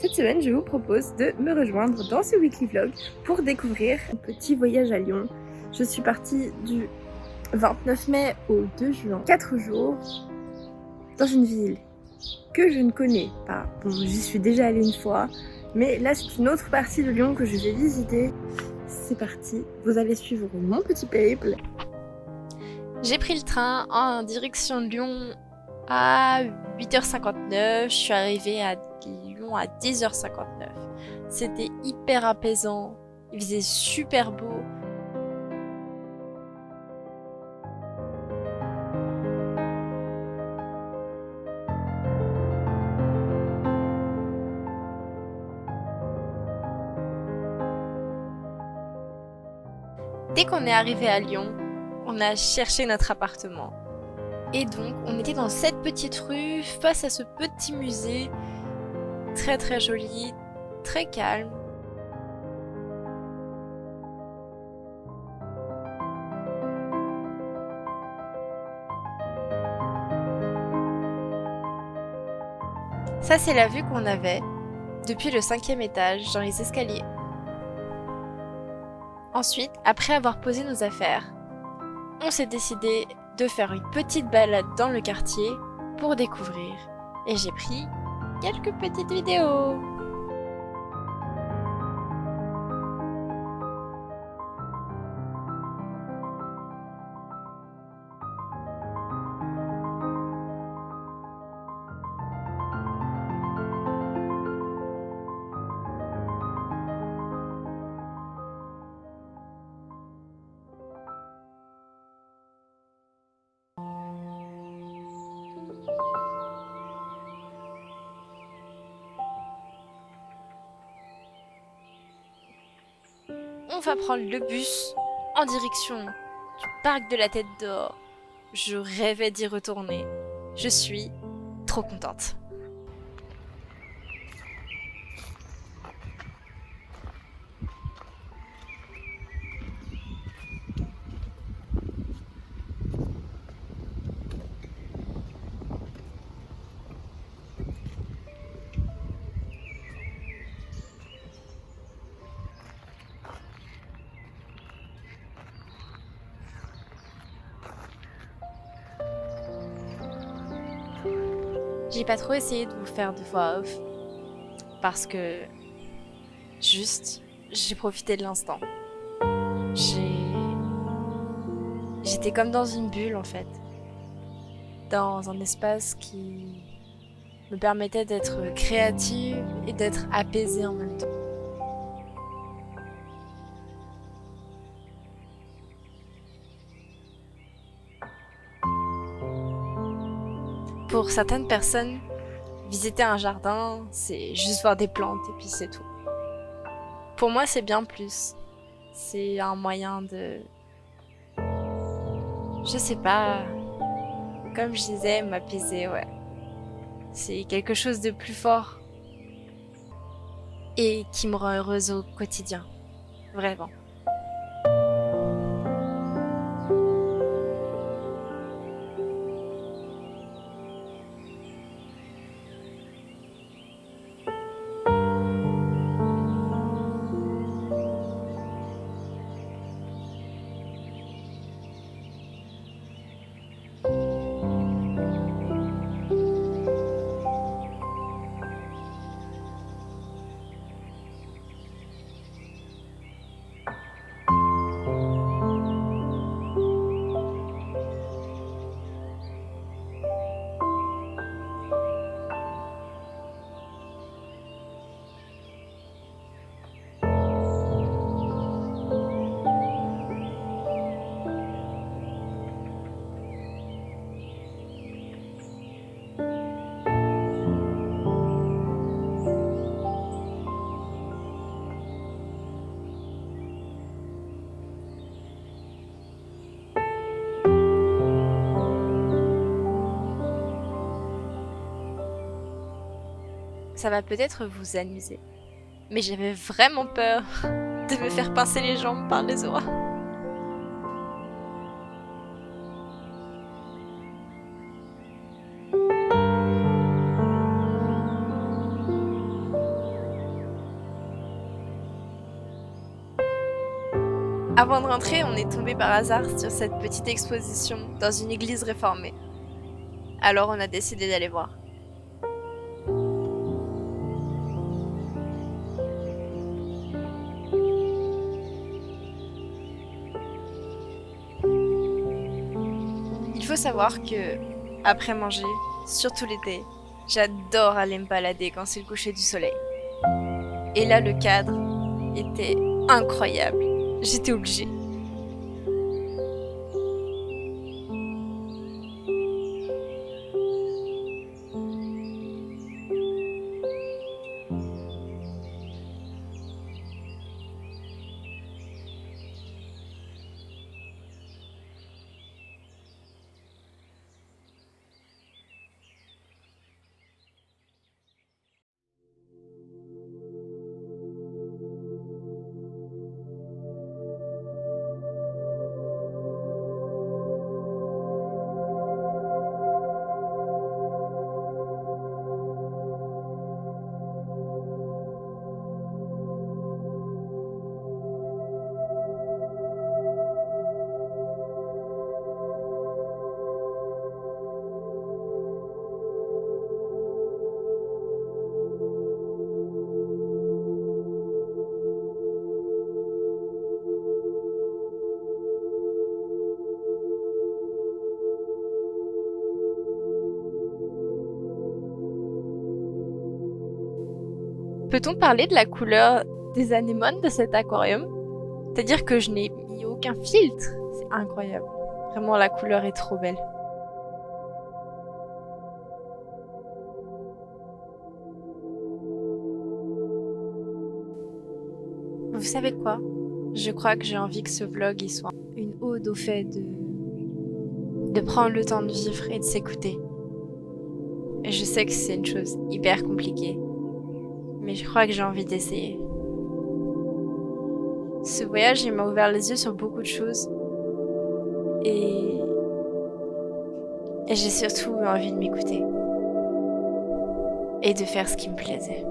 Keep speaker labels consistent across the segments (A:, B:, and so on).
A: Cette semaine, je vous propose de me rejoindre dans ce weekly vlog pour découvrir un petit voyage à Lyon. Je suis partie du 29 mai au 2 juin, 4 jours, dans une ville que je ne connais pas. Bon, j'y suis déjà allée une fois, mais là c'est une autre partie de Lyon que je vais visiter. C'est parti, vous allez suivre mon petit périple.
B: J'ai pris le train en direction de Lyon à 8h59. Je suis arrivée à Lyon à 10h59. C'était hyper apaisant. Il faisait super beau. Dès qu'on est arrivé à Lyon, on a cherché notre appartement. Et donc, on était dans cette petite rue face à ce petit musée. Très très joli, très calme. Ça, c'est la vue qu'on avait depuis le 5e étage dans les escaliers. Ensuite, après avoir posé nos affaires, on s'est décidé de faire une petite balade dans le quartier pour découvrir. Et j'ai pris quelques petites vidéos. On va prendre le bus en direction du parc de la Tête d'Or. Je rêvais d'y retourner. Je suis trop contente. J'ai pas trop essayé de vous faire de voix off parce que juste j'ai profité de l'instant. J'ai J'étais comme dans une bulle en fait, dans un espace qui me permettait d'être créative et d'être apaisée en même temps. Pour certaines personnes, visiter un jardin, c'est juste voir des plantes et puis c'est tout. Pour moi, c'est bien plus. C'est un moyen de, je sais pas, comme je disais, m'apaiser, ouais. C'est quelque chose de plus fort et qui me rend heureuse au quotidien, vraiment. Ça va peut-être vous amuser, mais j'avais vraiment peur de me faire pincer les jambes par les oies. Avant de rentrer, on est tombé par hasard sur cette petite exposition dans une église réformée. Alors on a décidé d'aller voir. Il faut savoir que, après manger, surtout l'été, j'adore aller me balader quand c'est le coucher du soleil. Et là, le cadre était incroyable. J'étais obligée. Peut-on parler de la couleur des anémones de cet aquarium? C'est-à-dire que je n'ai mis aucun filtre. C'est incroyable. Vraiment, la couleur est trop belle. Vous savez quoi? Je crois que j'ai envie que ce vlog il soit une ode au fait de prendre le temps de vivre et de s'écouter. Et je sais que c'est une chose hyper compliquée, mais je crois que j'ai envie d'essayer. Ce voyage, il m'a ouvert les yeux sur beaucoup de choses et, et j'ai surtout eu envie de m'écouter et de faire ce qui me plaisait.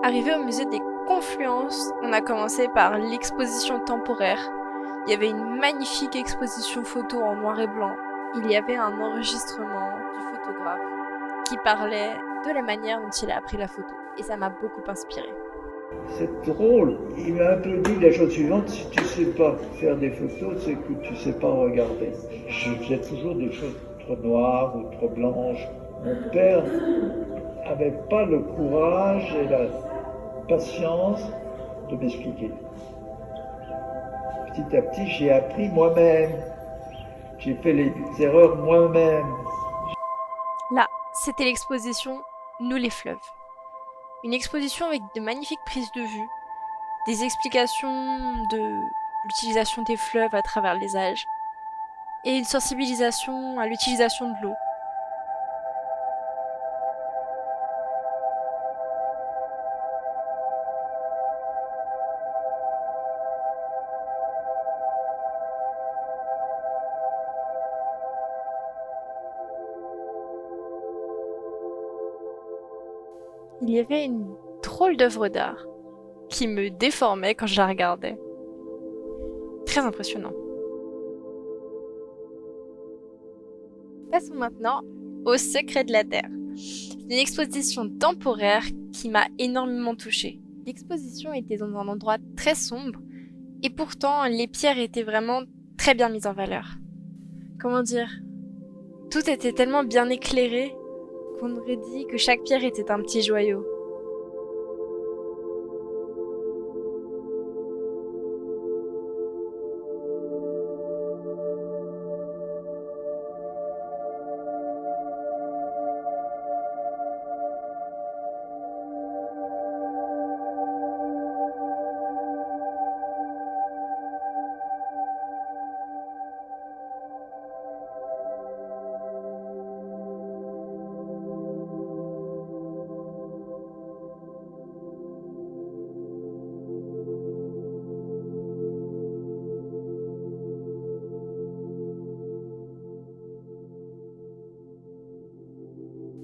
B: Arrivé au musée des Confluences, on a commencé par l'exposition temporaire. Il y avait une magnifique exposition photo en noir et blanc. Il y avait un enregistrement du photographe qui parlait de la manière dont il a pris la photo. Et ça m'a beaucoup inspiré.
C: C'est drôle. Il m'a un peu dit la chose suivante, si tu sais pas faire des photos, c'est que tu sais pas regarder. Je faisais toujours des choses trop noires ou trop blanches. Mon père avait pas le courage et la patience de m'expliquer. Petit à petit, j'ai appris moi-même. J'ai fait les erreurs moi-même.
B: Là, c'était l'exposition Nous les fleuves. Une exposition avec de magnifiques prises de vue, des explications de l'utilisation des fleuves à travers les âges, et une sensibilisation à l'utilisation de l'eau. Il y avait une drôle d'œuvre d'art qui me déformait quand je la regardais. Très impressionnant. Passons maintenant au secret de la Terre. C'est une exposition temporaire qui m'a énormément touchée. L'exposition était dans un endroit très sombre et pourtant les pierres étaient vraiment très bien mises en valeur. Comment dire? Tout était tellement bien éclairé qu'on aurait dit que chaque pierre était un petit joyau.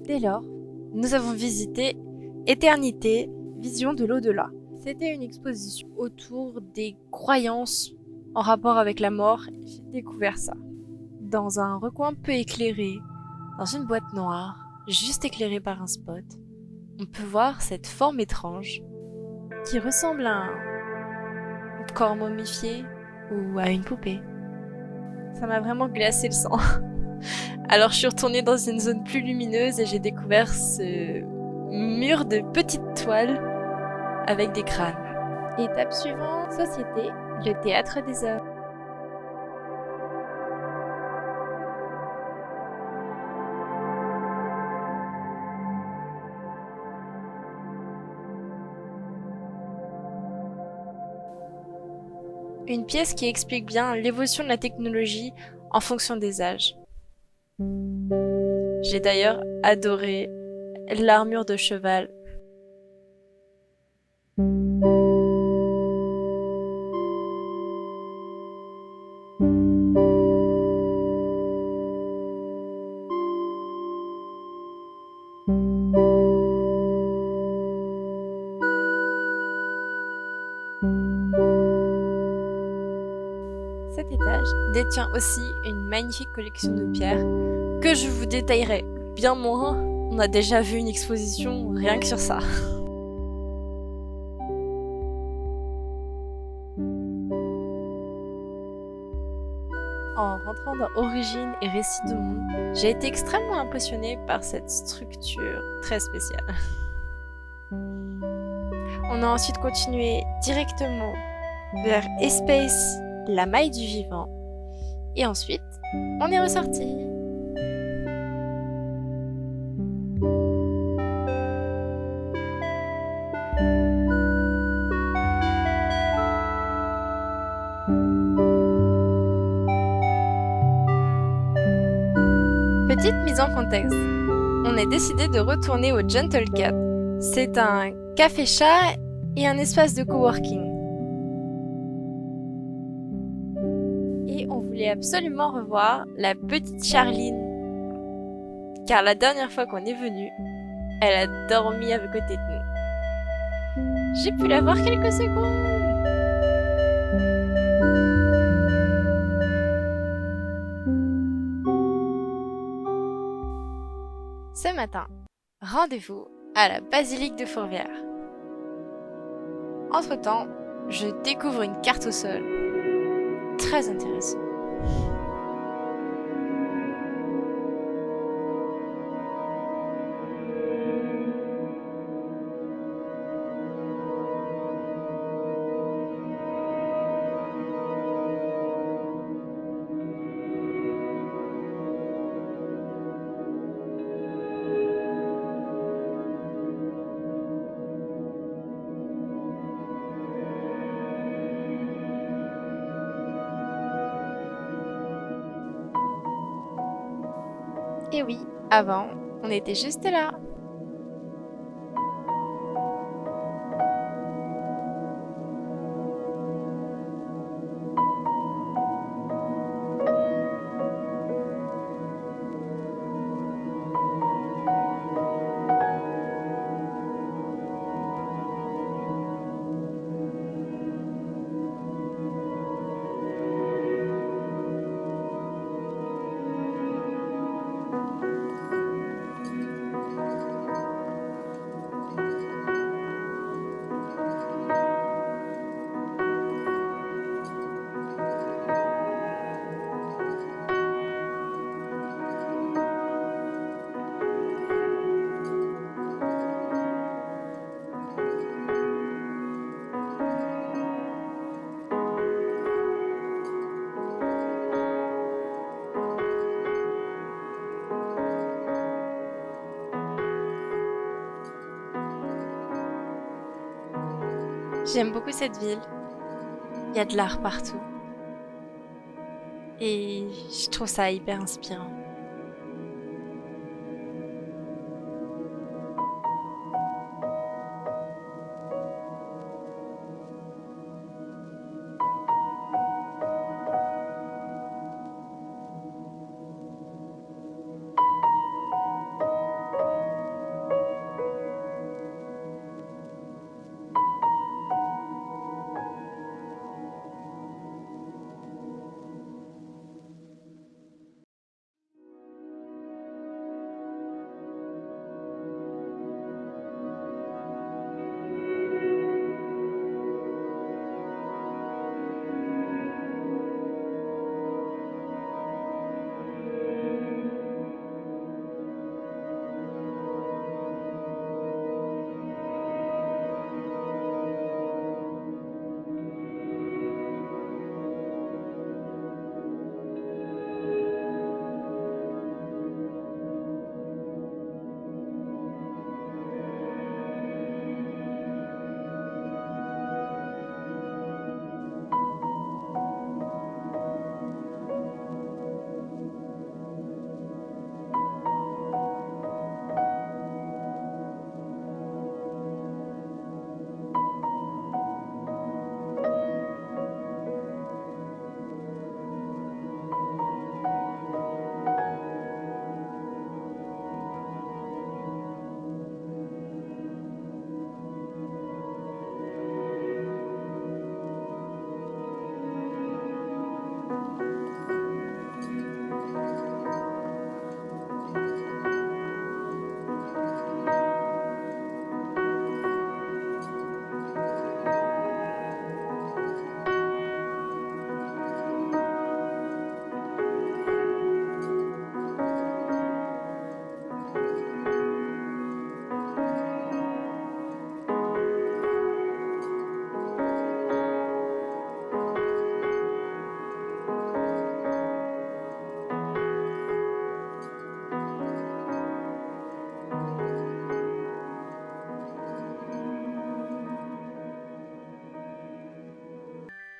B: Dès lors, nous avons visité Éternité, vision de l'au-delà. C'était une exposition autour des croyances en rapport avec la mort. J'ai découvert ça. Dans un recoin peu éclairé, dans une boîte noire, juste éclairée par un spot, on peut voir cette forme étrange qui ressemble à un corps momifié ou à une poupée. Ça m'a vraiment glacé le sang. Alors je suis retournée dans une zone plus lumineuse et j'ai découvert ce mur de petites toiles avec des crânes. Étape suivante, société, le théâtre des hommes. Une pièce qui explique bien l'évolution de la technologie en fonction des âges. J'ai d'ailleurs adoré l'armure de cheval. Cet étage détient aussi une magnifique collection de pierres que je vous détaillerai bien moins. On a déjà vu une exposition rien que sur ça. En rentrant dans Origine et Récits de monde, j'ai été extrêmement impressionnée par cette structure très spéciale. On a ensuite continué directement vers Espace, la maille du vivant. Et ensuite, on est ressorti. Petite mise en contexte. On a décidé de retourner au Gentle Cat. C'est un café-chat et un espace de coworking. Et on voulait absolument revoir la petite Charline. Car la dernière fois qu'on est venu, elle a dormi à côté de nous. J'ai pu la voir quelques secondes. Ce matin, rendez-vous à la basilique de Fourvière. Entre-temps, je découvre une carte au sol. Très intéressant. Et oui, avant, on était juste là. J'aime beaucoup cette ville. Il y a de l'art partout. Et je trouve ça hyper inspirant.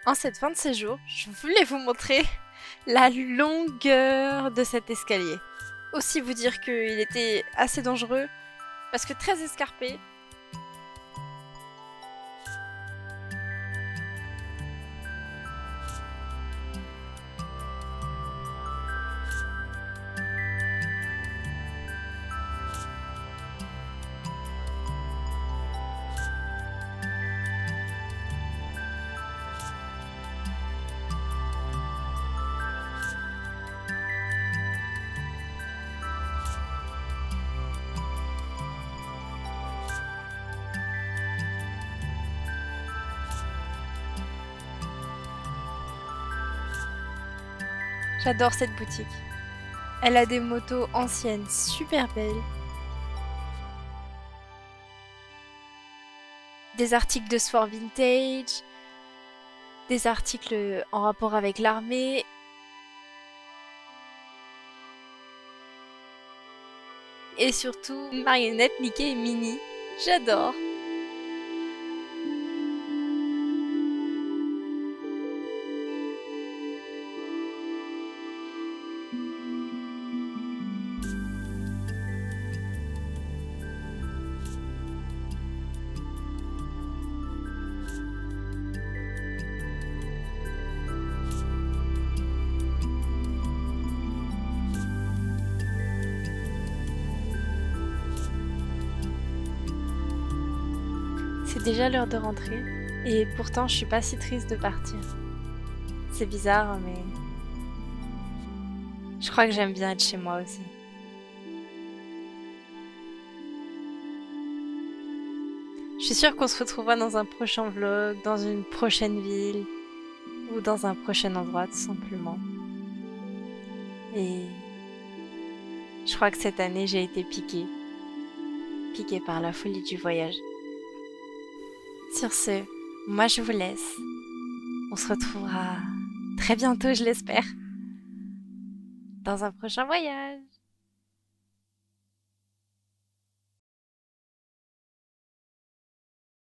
B: En cette fin de séjour, je voulais vous montrer la longueur de cet escalier. Aussi vous dire qu'il était assez dangereux parce que très escarpé. J'adore cette boutique. Elle a des motos anciennes super belles. Des articles de sport vintage. Des articles en rapport avec l'armée. Et surtout, marionnettes Mickey et Minnie. J'adore. C'est déjà l'heure de rentrer et pourtant je suis pas si triste de partir. C'est bizarre mais je crois que j'aime bien être chez moi aussi. Je suis sûre qu'on se retrouvera dans un prochain vlog, dans une prochaine ville ou dans un prochain endroit tout simplement. Et je crois que cette année j'ai été piquée par la folie du voyage. Sur ce, moi je vous laisse. On se retrouvera très bientôt, je l'espère, dans un prochain voyage.